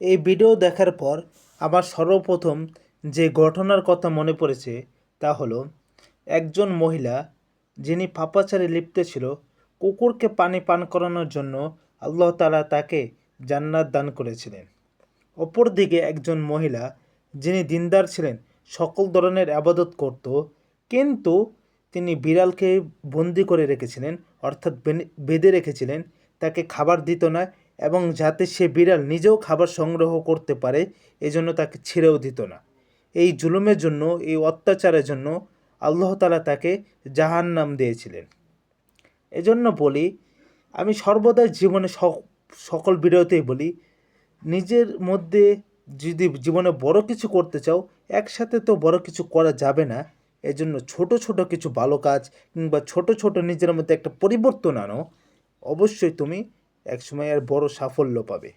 এই ভিডিও দেখার পর আমার সর্বপ্রথম যে ঘটনার কথা মনে পড়েছে তা হলো একজন মহিলা যিনি পাপাচারে লিপ্ত ছিল, কুকুরকে পানি পান করানোর জন্য আল্লাহ তাআলা তাকে জান্নাত দান করেছিলেন। অপরদিকে একজন মহিলা যিনি দিনদার ছিলেন, সকল ধরনের আবাদত করত, কিন্তু তিনি বিড়ালকে বন্দি করে রেখেছিলেন, অর্থাৎ বেঁধে রেখেছিলেন, তাকে খাবার দিত না এবং যাতে সে বিড়াল নিজেও খাবার সংগ্রহ করতে পারে এজন্য তাকে ছেড়েও দিত না। এই জুলুমের জন্য, এই অত্যাচারের জন্য আল্লাহ তাআলা তাকে জাহান্নাম দিয়েছিলেন। এজন্য বলি, আমি সর্বদাই জীবনে সকল ভিডিওতেই বলি, নিজের মধ্যে যদি জীবনে বড় কিছু করতে চাও, একসাথে তো বড় কিছু করা যাবে না। এজন্য ছোট ছোট কিছু ভালো কাজ কিংবা ছোট ছোট নিজের মধ্যে একটা পরিবর্তন আনো, অবশ্যই তুমি একসময় আর বড় সাফল্য পাবে।